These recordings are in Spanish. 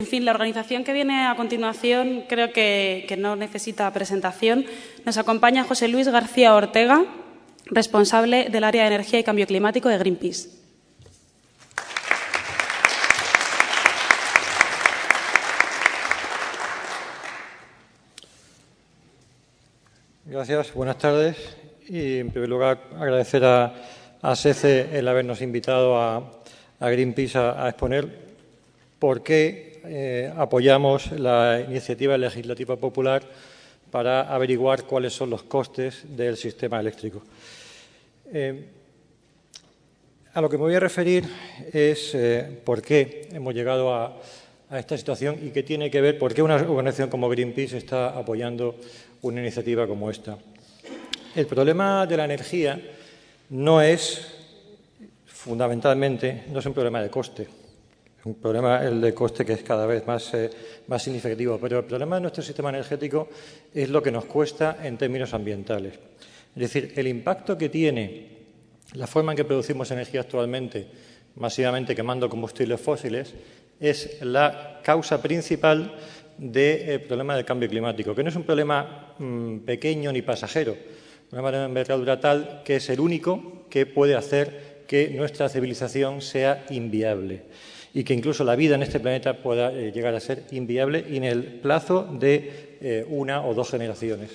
En fin, la organización que viene a continuación creo que no necesita presentación. Nos acompaña José Luis García Ortega, responsable del área de energía y cambio climático de Greenpeace. Gracias, buenas tardes. Y en primer lugar agradecer a SECE el habernos invitado a Greenpeace a exponer por qué apoyamos la iniciativa legislativa popular para averiguar cuáles son los costes del sistema eléctrico. A lo que me voy a referir es por qué hemos llegado a esta situación y qué tiene que ver, por qué una organización como Greenpeace está apoyando una iniciativa como esta. El problema de la energía no es, fundamentalmente, no es un problema de coste. Es un problema, el de coste, que es cada vez más significativo. Pero el problema de nuestro sistema energético es lo que nos cuesta en términos ambientales. Es decir, el impacto que tiene la forma en que producimos energía actualmente, masivamente quemando combustibles fósiles, es la causa principal del problema del cambio climático, que no es un problema pequeño ni pasajero, un problema de envergadura tal que es el único que puede hacer que nuestra civilización sea inviable y que incluso la vida en este planeta pueda llegar a ser inviable y en el plazo de una o dos generaciones.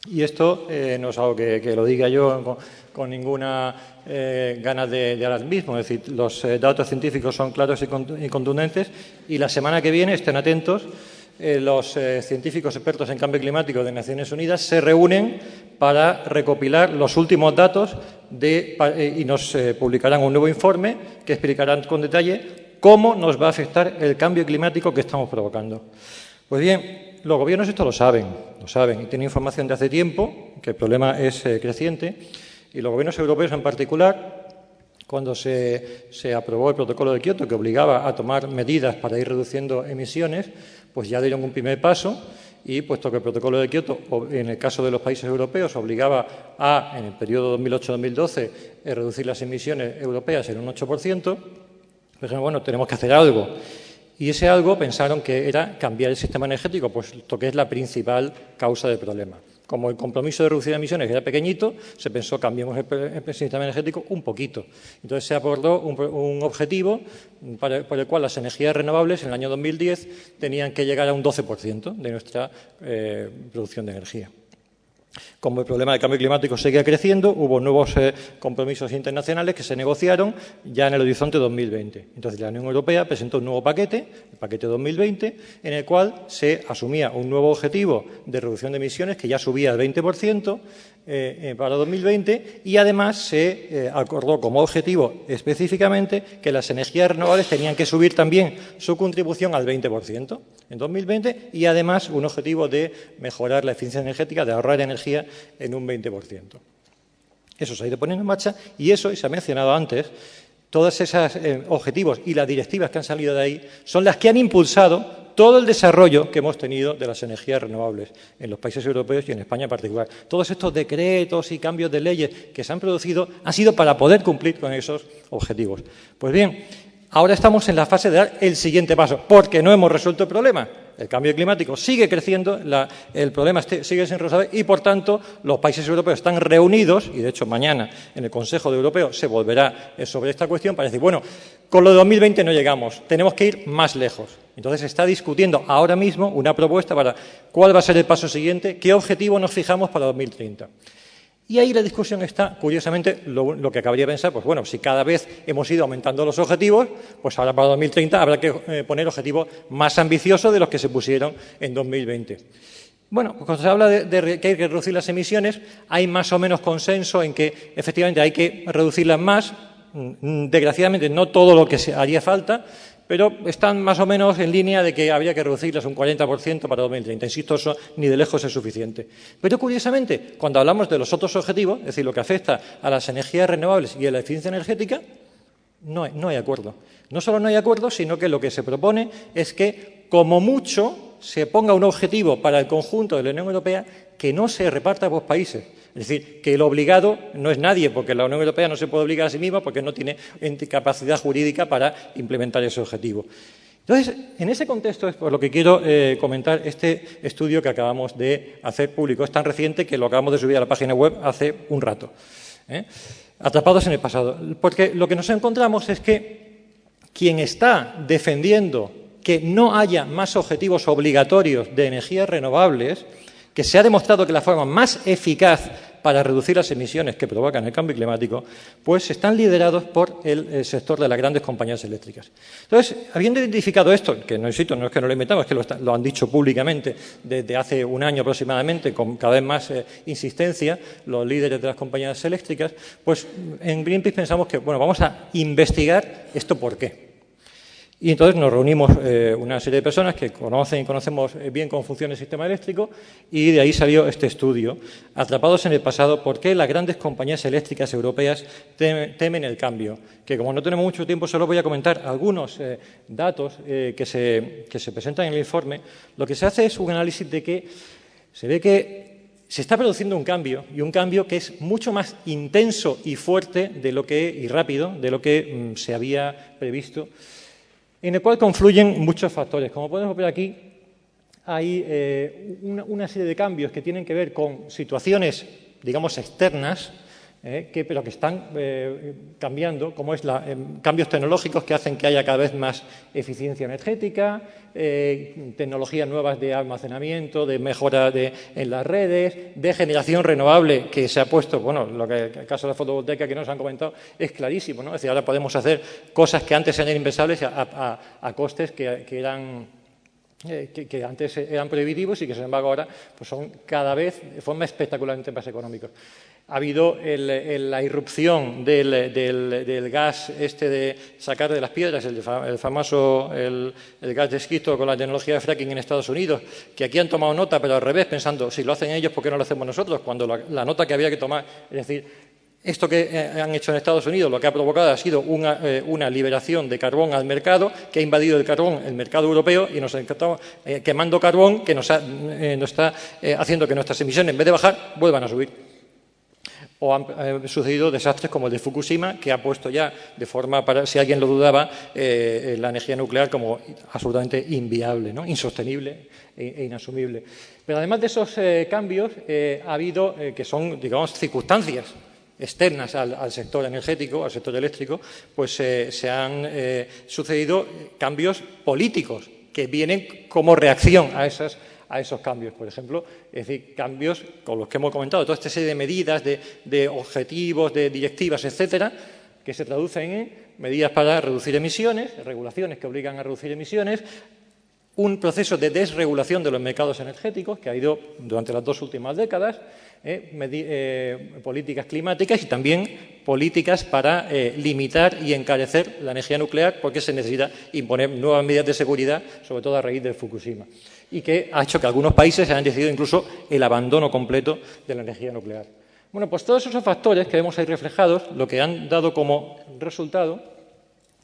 Y esto no es algo que lo diga yo con ninguna ganas de alarmismo, es decir, los datos científicos son claros y contundentes y la semana que viene, estén atentos, los científicos expertos en cambio climático de Naciones Unidas se reúnen para recopilar los últimos datos y nos publicarán un nuevo informe que explicará con detalle cómo nos va a afectar el cambio climático que estamos provocando. Pues bien, los gobiernos esto lo saben y tienen información de hace tiempo, que el problema es creciente, y los gobiernos europeos en particular, cuando se aprobó el protocolo de Kioto, que obligaba a tomar medidas para ir reduciendo emisiones, pues ya dieron un primer paso y, puesto que el protocolo de Kioto, en el caso de los países europeos, obligaba a, en el periodo 2008-2012, reducir las emisiones europeas en un 8%, pues bueno, tenemos que hacer algo. Y ese algo pensaron que era cambiar el sistema energético, puesto que es la principal causa del problema. Como el compromiso de reducir emisiones era pequeñito, se pensó cambiemos el sistema energético un poquito. Entonces se abordó un objetivo por el cual las energías renovables en el año 2010 tenían que llegar a un 12% de nuestra producción de energía. Como el problema del cambio climático seguía creciendo, hubo nuevos compromisos internacionales que se negociaron ya en el horizonte 2020. Entonces, la Unión Europea presentó un nuevo paquete, el paquete 2020, en el cual se asumía un nuevo objetivo de reducción de emisiones que ya subía al 20% para 2020 y además se acordó como objetivo específicamente que las energías renovables tenían que subir también su contribución al 20% en 2020 y además un objetivo de mejorar la eficiencia energética, de ahorrar energía en un 20%. Eso se ha ido poniendo en marcha y eso, y se ha mencionado antes, todos esos objetivos y las directivas que han salido de ahí son las que han impulsado todo el desarrollo que hemos tenido de las energías renovables en los países europeos y en España en particular. Todos estos decretos y cambios de leyes que se han producido han sido para poder cumplir con esos objetivos. Pues bien, ahora estamos en la fase de dar el siguiente paso, porque no hemos resuelto el problema. El cambio climático sigue creciendo, el problema sigue sin resolver y, por tanto, los países europeos están reunidos, y de hecho mañana en el Consejo Europeo se volverá sobre esta cuestión para decir, bueno, con lo de 2020 no llegamos, tenemos que ir más lejos. Entonces se está discutiendo ahora mismo una propuesta para cuál va a ser el paso siguiente, qué objetivo nos fijamos para 2030. Y ahí la discusión está, curiosamente, lo que acabaría de pensar, pues bueno, si cada vez hemos ido aumentando los objetivos, pues ahora para 2030 habrá que poner objetivos más ambiciosos de los que se pusieron en 2020. Bueno, pues cuando se habla de que hay que reducir las emisiones, hay más o menos consenso en que efectivamente hay que reducirlas más. Desgraciadamente no todo lo que haría falta, pero están más o menos en línea de que habría que reducirlas un 40% para 2030. Insisto, eso ni de lejos es suficiente. Pero curiosamente, cuando hablamos de los otros objetivos, es decir, lo que afecta a las energías renovables y a la eficiencia energética, no hay acuerdo. No solo no hay acuerdo, sino que lo que se propone es que, como mucho, se ponga un objetivo para el conjunto de la Unión Europea que no se reparta por países. Es decir, que el obligado no es nadie, porque la Unión Europea no se puede obligar a sí misma porque no tiene capacidad jurídica para implementar ese objetivo. Entonces, en ese contexto es por lo que quiero comentar este estudio que acabamos de hacer público. Es tan reciente que lo acabamos de subir a la página web hace un rato. Atrapados en el pasado. Porque lo que nos encontramos es que quien está defendiendo que no haya más objetivos obligatorios de energías renovables, que se ha demostrado que la forma más eficaz para reducir las emisiones que provocan el cambio climático, pues están liderados por el sector de las grandes compañías eléctricas. Entonces, habiendo identificado esto, que no es que no lo inventamos, es que lo han dicho públicamente desde hace un año aproximadamente, con cada vez más insistencia, los líderes de las compañías eléctricas, pues en Greenpeace pensamos que, bueno, vamos a investigar esto por qué. Y entonces nos reunimos una serie de personas que conocemos bien cómo funciona el sistema eléctrico y de ahí salió este estudio, Atrapados en el pasado, ¿por qué las grandes compañías eléctricas europeas temen el cambio? Que como no tenemos mucho tiempo, solo voy a comentar algunos datos que se presentan en el informe. Lo que se hace es un análisis de que se ve que se está produciendo un cambio, y un cambio que es mucho más intenso y fuerte y rápido de lo que se había previsto, en el cual confluyen muchos factores. Como podemos ver aquí, hay una serie de cambios que tienen que ver con situaciones, digamos, externas, pero que están cambiando, como es cambios tecnológicos que hacen que haya cada vez más eficiencia energética, tecnologías nuevas de almacenamiento, de mejora en las redes, de generación renovable, que se ha puesto, bueno, el caso de la fotovoltaica que nos han comentado es clarísimo, ¿no? Es decir, ahora podemos hacer cosas que antes eran impensables a costes que antes eran prohibitivos y que, sin embargo, ahora pues son cada vez de forma espectacularmente más económicos. Ha habido la irrupción del gas de sacar de las piedras, el famoso gas de esquisto con la tecnología de fracking en Estados Unidos, que aquí han tomado nota, pero al revés, pensando, si lo hacen ellos, ¿por qué no lo hacemos nosotros? Cuando la nota que había que tomar, es decir, esto que han hecho en Estados Unidos lo que ha provocado ha sido una liberación de carbón al mercado, que ha invadido el mercado europeo, y nos estamos quemando carbón que nos está haciendo que nuestras emisiones, en vez de bajar, vuelvan a subir. O han sucedido desastres como el de Fukushima, que ha puesto ya de forma, si alguien lo dudaba, la energía nuclear como absolutamente inviable, ¿no? Insostenible e inasumible. Pero además de esos cambios, ha habido, que son, digamos, circunstancias externas al sector energético, al sector eléctrico, pues se han sucedido cambios políticos que vienen como reacción a esos cambios. Por ejemplo, es decir, cambios con los que hemos comentado, toda esta serie de medidas, de objetivos, de directivas, etcétera, que se traducen en medidas para reducir emisiones, regulaciones que obligan a reducir emisiones, un proceso de desregulación de los mercados energéticos que ha ido durante las 2 últimas décadas, políticas climáticas y también políticas para limitar y encarecer la energía nuclear, porque se necesita imponer nuevas medidas de seguridad, sobre todo a raíz de Fukushima, y que ha hecho que algunos países hayan decidido incluso el abandono completo de la energía nuclear. Bueno, pues todos esos factores que vemos ahí reflejados, lo que han dado como resultado,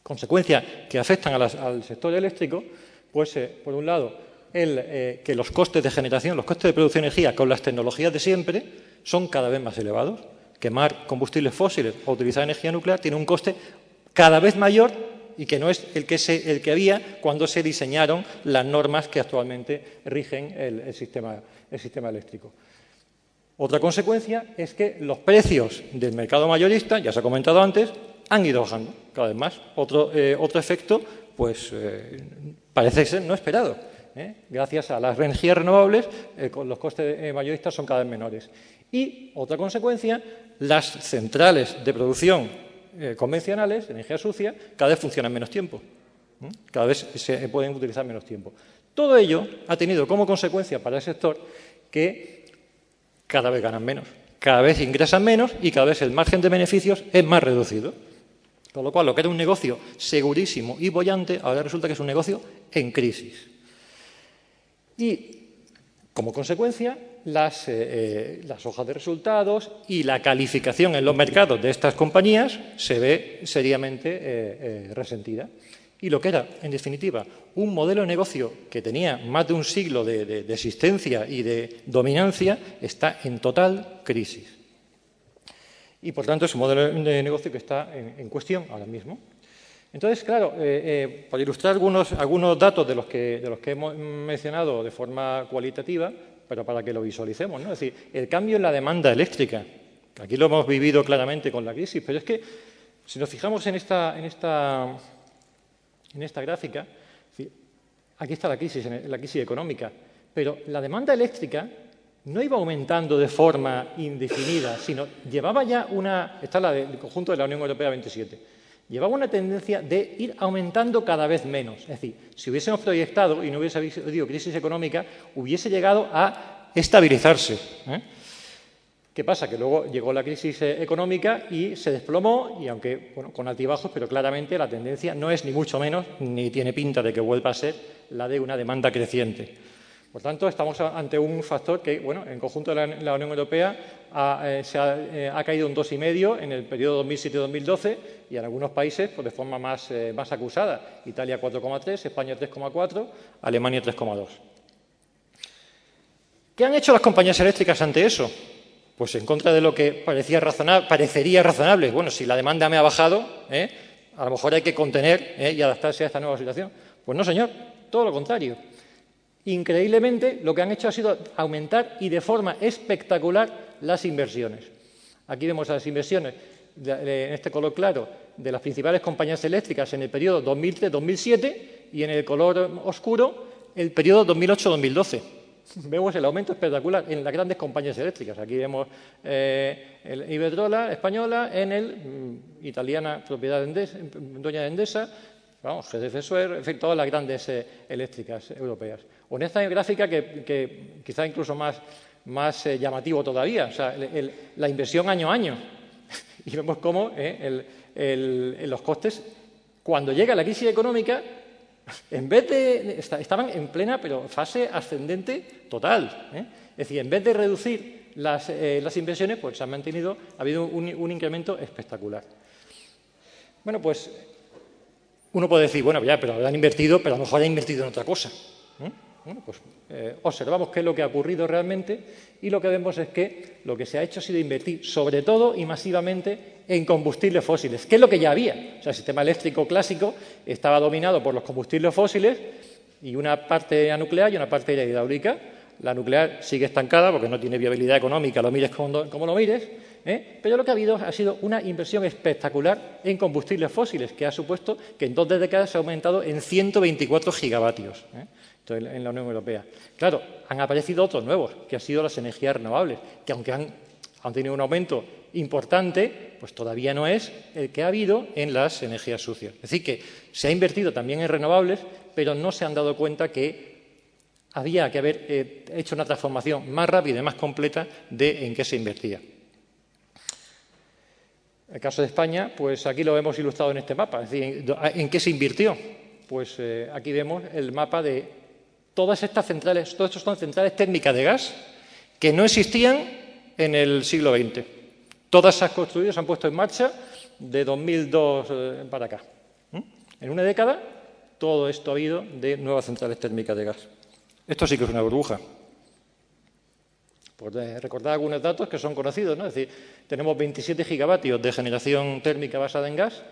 consecuencias que afectan al sector eléctrico, pues por un lado, que los costes de generación, los costes de producción de energía con las tecnologías de siempre son cada vez más elevados. Quemar combustibles fósiles o utilizar energía nuclear tiene un coste cada vez mayor y que no es el que había cuando se diseñaron las normas que actualmente rigen el sistema eléctrico. Otra consecuencia es que los precios del mercado mayorista, ya se ha comentado antes, han ido bajando cada vez más. Otro efecto, pues parece ser no esperado. Gracias a las energías renovables, los costes mayoristas son cada vez menores. Y otra consecuencia, las centrales de producción convencionales, energía sucia, cada vez funcionan menos tiempo. Cada vez se pueden utilizar menos tiempo. Todo ello ha tenido como consecuencia para el sector que cada vez ganan menos, cada vez ingresan menos y cada vez el margen de beneficios es más reducido. Con lo cual, lo que era un negocio segurísimo y boyante, ahora resulta que es un negocio en crisis. Y, como consecuencia, las hojas de resultados y la calificación en los mercados de estas compañías se ve seriamente resentida. Y lo que era, en definitiva, un modelo de negocio que tenía más de un siglo de existencia y de dominancia, está en total crisis. Y, por tanto, es un modelo de negocio que está en cuestión ahora mismo. Entonces, claro, por ilustrar algunos datos de los que hemos mencionado de forma cualitativa, pero para que lo visualicemos, ¿no? Es decir, el cambio en la demanda eléctrica, aquí lo hemos vivido claramente con la crisis, pero es que si nos fijamos en esta gráfica, es decir, aquí está la crisis económica, pero la demanda eléctrica no iba aumentando de forma indefinida, sino llevaba ya esta es la del conjunto de la Unión Europea 27, llevaba una tendencia de ir aumentando cada vez menos. Es decir, si hubiésemos proyectado y no hubiese habido crisis económica, hubiese llegado a estabilizarse. ¿Qué pasa? Que luego llegó la crisis económica y se desplomó, y aunque bueno, con altibajos, pero claramente la tendencia no es ni mucho menos, ni tiene pinta de que vuelva a ser la de una demanda creciente. Por tanto, estamos ante un factor que, bueno, en conjunto de la Unión Europea ha caído un 2,5 en el periodo 2007-2012 y en algunos países pues, de forma más acusada. Italia 4,3, España 3,4, Alemania 3,2. ¿Qué han hecho las compañías eléctricas ante eso? Pues en contra de lo que parecería razonable. Bueno, si la demanda me ha bajado, a lo mejor hay que contener y adaptarse a esta nueva situación. Pues no, señor, todo lo contrario. Increíblemente, lo que han hecho ha sido aumentar y de forma espectacular las inversiones. Aquí vemos las inversiones, en este color claro, de las principales compañías eléctricas en el periodo 2003-2007 y en el color oscuro el periodo 2008-2012. Vemos el aumento espectacular en las grandes compañías eléctricas. Aquí vemos el Iberdrola española, Enel, italiana, propiedad dueña de Endesa, vamos, GDF Suez, en fin, todas las grandes eléctricas europeas. O en esta gráfica que quizá incluso más llamativo todavía, o sea, la inversión año a año. Y vemos cómo los costes, cuando llega la crisis económica, en vez de estaban en plena fase ascendente total. Es decir, en vez de reducir las inversiones, pues ha habido un incremento espectacular. Bueno, pues uno puede decir, bueno, ya, pero han invertido, pero a lo mejor han invertido en otra cosa. Bueno, pues observamos qué es lo que ha ocurrido realmente y lo que vemos es que lo que se ha hecho ha sido invertir sobre todo y masivamente en combustibles fósiles, que es lo que ya había. O sea, el sistema eléctrico clásico estaba dominado por los combustibles fósiles y una parte era nuclear y una parte era hidráulica. La nuclear sigue estancada porque no tiene viabilidad económica, lo mires como lo mires, pero lo que ha habido ha sido una inversión espectacular en combustibles fósiles, que ha supuesto que en 2 décadas se ha aumentado en 124 gigavatios. En la Unión Europea. Claro, han aparecido otros nuevos, que han sido las energías renovables, que aunque han tenido un aumento importante, pues todavía no es el que ha habido en las energías sucias. Es decir, que se ha invertido también en renovables, pero no se han dado cuenta que había que haber hecho una transformación más rápida y más completa de en qué se invertía. El caso de España, pues aquí lo hemos ilustrado en este mapa. Es decir, ¿en qué se invirtió? Pues aquí vemos el mapa de todas estas centrales, todas estas son centrales térmicas de gas que no existían en el siglo XX. Todas se han construido, se han puesto en marcha de 2002 para acá. En una década, todo esto ha habido de nuevas centrales térmicas de gas. Esto sí que es una burbuja. Por recordar algunos datos que son conocidos, ¿no? Es decir, tenemos 27 gigavatios de generación térmica basada en gas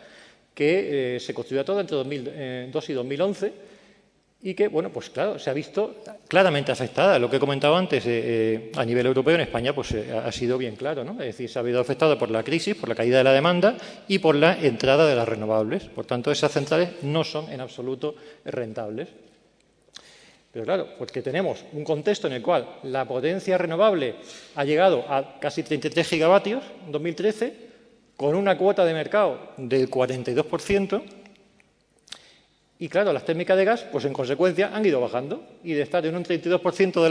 que se construyó todo entre 2002 y 2011 y que, bueno, pues claro, se ha visto claramente afectada. Lo que he comentado antes, a nivel europeo, en España, pues ha sido bien claro, ¿no? Es decir, se ha habido afectado por la crisis, por la caída de la demanda y por la entrada de las renovables. Por tanto, esas centrales no son en absoluto rentables. Pero claro, porque tenemos un contexto en el cual la potencia renovable ha llegado a casi 33 gigavatios en 2013, con una cuota de mercado del 42%, y claro, las térmicas de gas, pues en consecuencia, han ido bajando, y de estar en un 32%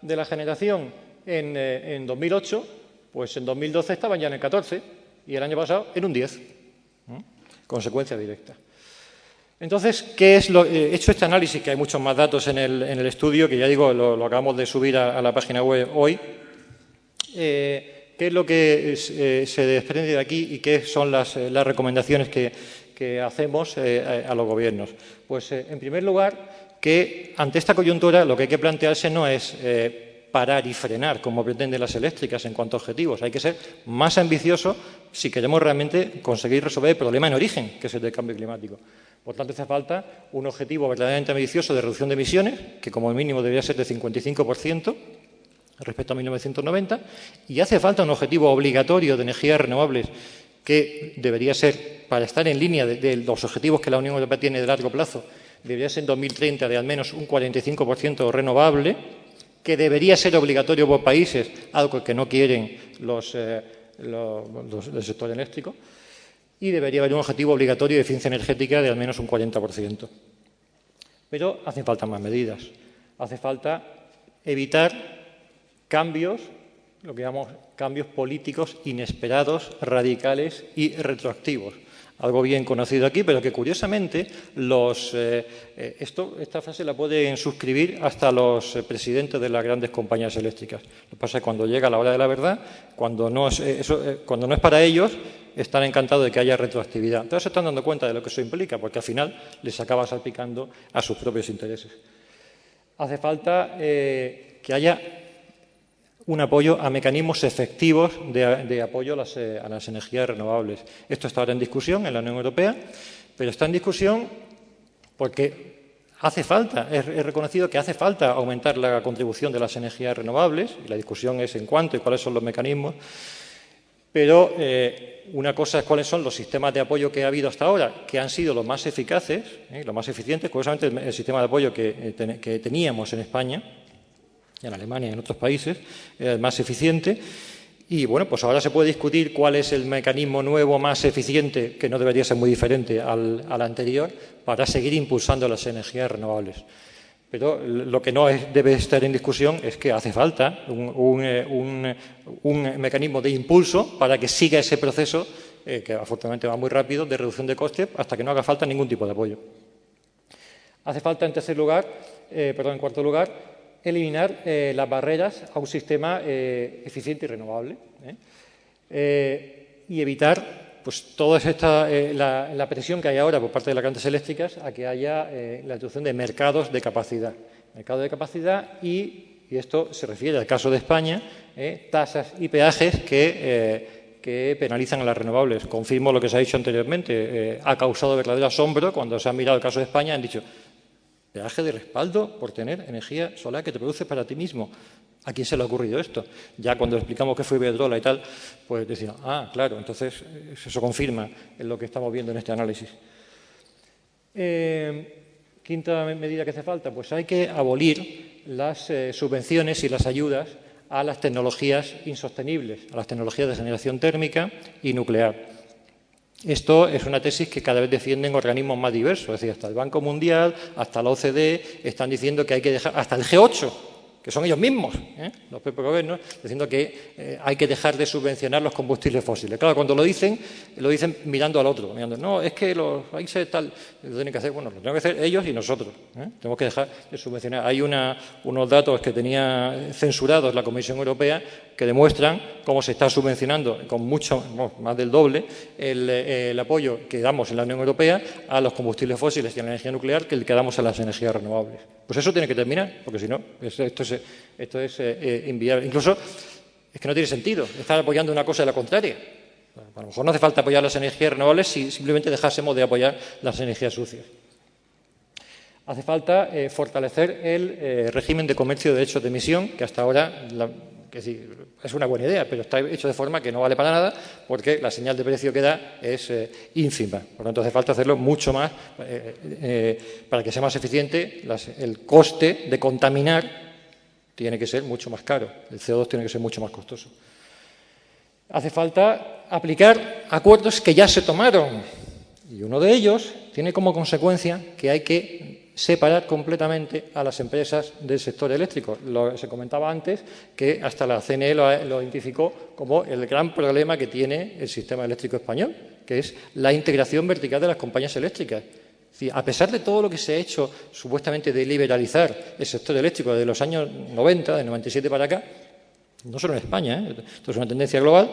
de la generación en 2008, pues en 2012 estaban ya en el 14%, y el año pasado en un 10%. Consecuencia directa. Entonces, ¿qué es he hecho este análisis, que hay muchos más datos en el estudio, que ya digo, lo acabamos de subir a la página web hoy. ¿Qué es lo que se desprende de aquí y qué son las recomendaciones que hacemos a los gobiernos? Pues, en primer lugar, que ante esta coyuntura lo que hay que plantearse no es parar y frenar, como pretenden las eléctricas en cuanto a objetivos. Hay que ser más ambiciosos si queremos realmente conseguir resolver el problema en origen, que es el del cambio climático. Por tanto, hace falta un objetivo verdaderamente ambicioso de reducción de emisiones, que como mínimo debería ser de 55% respecto a 1990, y hace falta un objetivo obligatorio de energías renovables que debería ser, para estar en línea de los objetivos que la Unión Europea tiene de largo plazo, debería ser en 2030 de al menos un 45% renovable, que debería ser obligatorio por países, algo que no quieren los del sector eléctrico, y debería haber un objetivo obligatorio de eficiencia energética de al menos un 40%. Pero hacen falta más medidas. Hace falta evitar cambios, lo que llamamos cambios políticos inesperados, radicales y retroactivos. Algo bien conocido aquí, pero que curiosamente esta frase la pueden suscribir hasta los presidentes de las grandes compañías eléctricas. Lo que pasa es que cuando llega la hora de la verdad, cuando no es para ellos, están encantados de que haya retroactividad. Entonces se están dando cuenta de lo que eso implica, porque al final les acaba salpicando a sus propios intereses. Hace falta que haya un apoyo a mecanismos efectivos de apoyo a las energías renovables. Esto está ahora en discusión en la Unión Europea, pero está en discusión porque hace falta, es reconocido que hace falta aumentar la contribución de las energías renovables, y la discusión es en cuánto y cuáles son los mecanismos, pero una cosa es cuáles son los sistemas de apoyo que ha habido hasta ahora, que han sido los más eficaces, los más eficientes. Curiosamente, el sistema de apoyo que teníamos en España, en Alemania y en otros países, era el más eficiente. Y bueno, pues ahora se puede discutir cuál es el mecanismo nuevo más eficiente, que no debería ser muy diferente al anterior, para seguir impulsando las energías renovables. Pero lo que no debe estar en discusión es que hace falta un mecanismo de impulso para que siga ese proceso, que afortunadamente va muy rápido, de reducción de costes, hasta que no haga falta ningún tipo de apoyo. Hace falta, en cuarto lugar, eliminar las barreras a un sistema eficiente y renovable, y evitar pues toda la presión que hay ahora por parte de las grandes eléctricas a que haya la introducción de mercados de capacidad. Mercado de capacidad y esto se refiere al caso de España, tasas y peajes que penalizan a las renovables. Confirmo lo que se ha dicho anteriormente. Ha causado verdadero asombro cuando se ha mirado el caso de España. Han dicho, peaje de respaldo por tener energía solar que te produces para ti mismo. ¿A quién se le ha ocurrido esto? Ya cuando explicamos qué fue Iberdrola y tal, pues decían, claro, entonces eso confirma en lo que estamos viendo en este análisis. Quinta medida que hace falta, pues hay que abolir las subvenciones y las ayudas a las tecnologías insostenibles, a las tecnologías de generación térmica y nuclear. Esto es una tesis que cada vez defienden organismos más diversos, es decir, hasta el Banco Mundial, hasta la OCDE, están diciendo que hay que dejar, hasta el G8, que son ellos mismos, los propios gobiernos, diciendo que hay que dejar de subvencionar los combustibles fósiles. Claro, cuando lo dicen mirando al otro, mirando, no, es que los países tal, lo tienen que hacer, bueno, lo tenemos que hacer ellos y nosotros, tenemos que dejar de subvencionar. Hay unos datos que tenía censurados la Comisión Europea que demuestran cómo se está subvencionando con mucho, más del doble, el apoyo que damos en la Unión Europea a los combustibles fósiles y a la energía nuclear que el que damos a las energías renovables. Pues eso tiene que terminar, porque si no, esto es inviable. Incluso es que no tiene sentido estar apoyando una cosa de la contraria. A lo mejor no hace falta apoyar las energías renovables si simplemente dejásemos de apoyar las energías sucias. Hace falta fortalecer el régimen de comercio de derechos de emisión, que hasta ahora es una buena idea, pero está hecho de forma que no vale para nada porque la señal de precio que da es ínfima. Por lo tanto, hace falta hacerlo mucho más para que sea más eficiente. El coste de contaminar tiene que ser mucho más caro. El CO2 tiene que ser mucho más costoso. Hace falta aplicar acuerdos que ya se tomaron y uno de ellos tiene como consecuencia que hay que separar completamente a las empresas del sector eléctrico. Se comentaba antes que hasta la CNE lo identificó como el gran problema que tiene el sistema eléctrico español, que es la integración vertical de las compañías eléctricas. Es decir, a pesar de todo lo que se ha hecho supuestamente de liberalizar el sector eléctrico desde los años 90, de 97 para acá, no solo en España, esto es una tendencia global,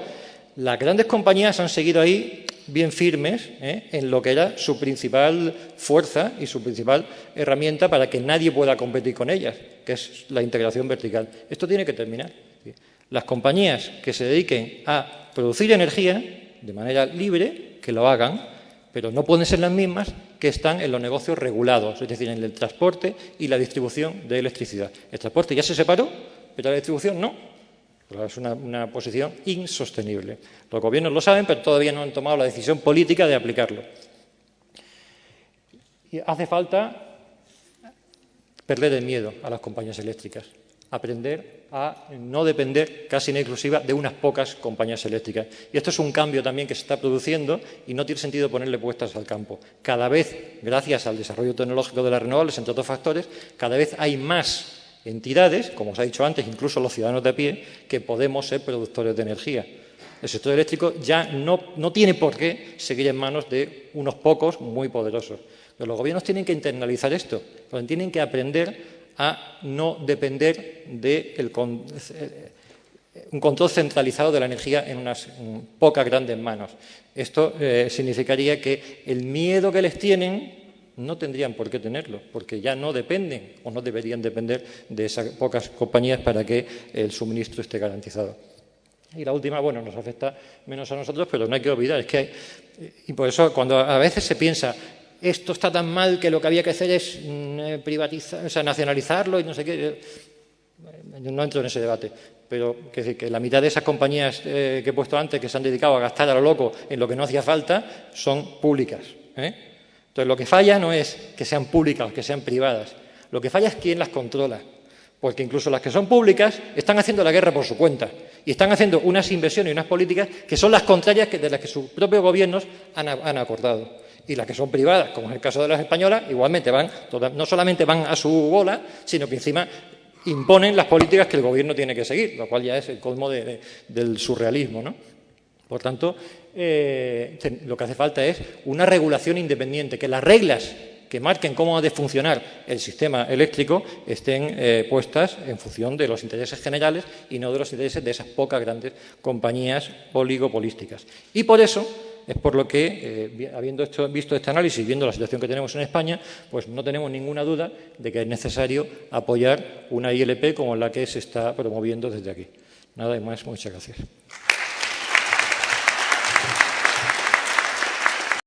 las grandes compañías han seguido ahí bien firmes en lo que era su principal fuerza y su principal herramienta para que nadie pueda competir con ellas, que es la integración vertical. Esto tiene que terminar. Las compañías que se dediquen a producir energía de manera libre, que lo hagan, pero no pueden ser las mismas que están en los negocios regulados, es decir, en el transporte y la distribución de electricidad. El transporte ya se separó, pero la distribución no. Es una posición insostenible. Los gobiernos lo saben, pero todavía no han tomado la decisión política de aplicarlo. Y hace falta perder el miedo a las compañías eléctricas, aprender a no depender casi en exclusiva de unas pocas compañías eléctricas. Y esto es un cambio también que se está produciendo y no tiene sentido ponerle puestas al campo. Cada vez, gracias al desarrollo tecnológico de las renovables, entre otros factores, cada vez hay más entidades, como os he dicho antes, incluso los ciudadanos de a pie, que podemos ser productores de energía. El sector eléctrico ya no tiene por qué seguir en manos de unos pocos muy poderosos. Pero los gobiernos tienen que internalizar esto, tienen que aprender a no depender de un control centralizado de la energía en unas pocas grandes manos. Esto significaría que el miedo que les tienen no tendrían por qué tenerlo, porque ya no dependen o no deberían depender de esas pocas compañías para que el suministro esté garantizado. Y la última, bueno, nos afecta menos a nosotros, pero no hay que olvidar, es que y por eso cuando a veces se piensa esto está tan mal que lo que había que hacer es privatizar, o sea, nacionalizarlo y no sé qué, yo no entro en ese debate, pero que la mitad de esas compañías que he puesto antes que se han dedicado a gastar a lo loco en lo que no hacía falta son públicas, Entonces, lo que falla no es que sean públicas o que sean privadas. Lo que falla es quién las controla. Porque incluso las que son públicas están haciendo la guerra por su cuenta y están haciendo unas inversiones y unas políticas que son las contrarias de las que sus propios gobiernos han acordado. Y las que son privadas, como es el caso de las españolas, igualmente no solamente van a su bola, sino que encima imponen las políticas que el gobierno tiene que seguir, lo cual ya es el colmo del surrealismo, ¿no? Por tanto, lo que hace falta es una regulación independiente, que las reglas que marquen cómo ha de funcionar el sistema eléctrico estén puestas en función de los intereses generales y no de los intereses de esas pocas grandes compañías oligopolísticas. Y por eso es por lo que, habiendo visto este análisis, viendo la situación que tenemos en España, pues no tenemos ninguna duda de que es necesario apoyar una ILP como la que se está promoviendo desde aquí. Nada más, muchas gracias.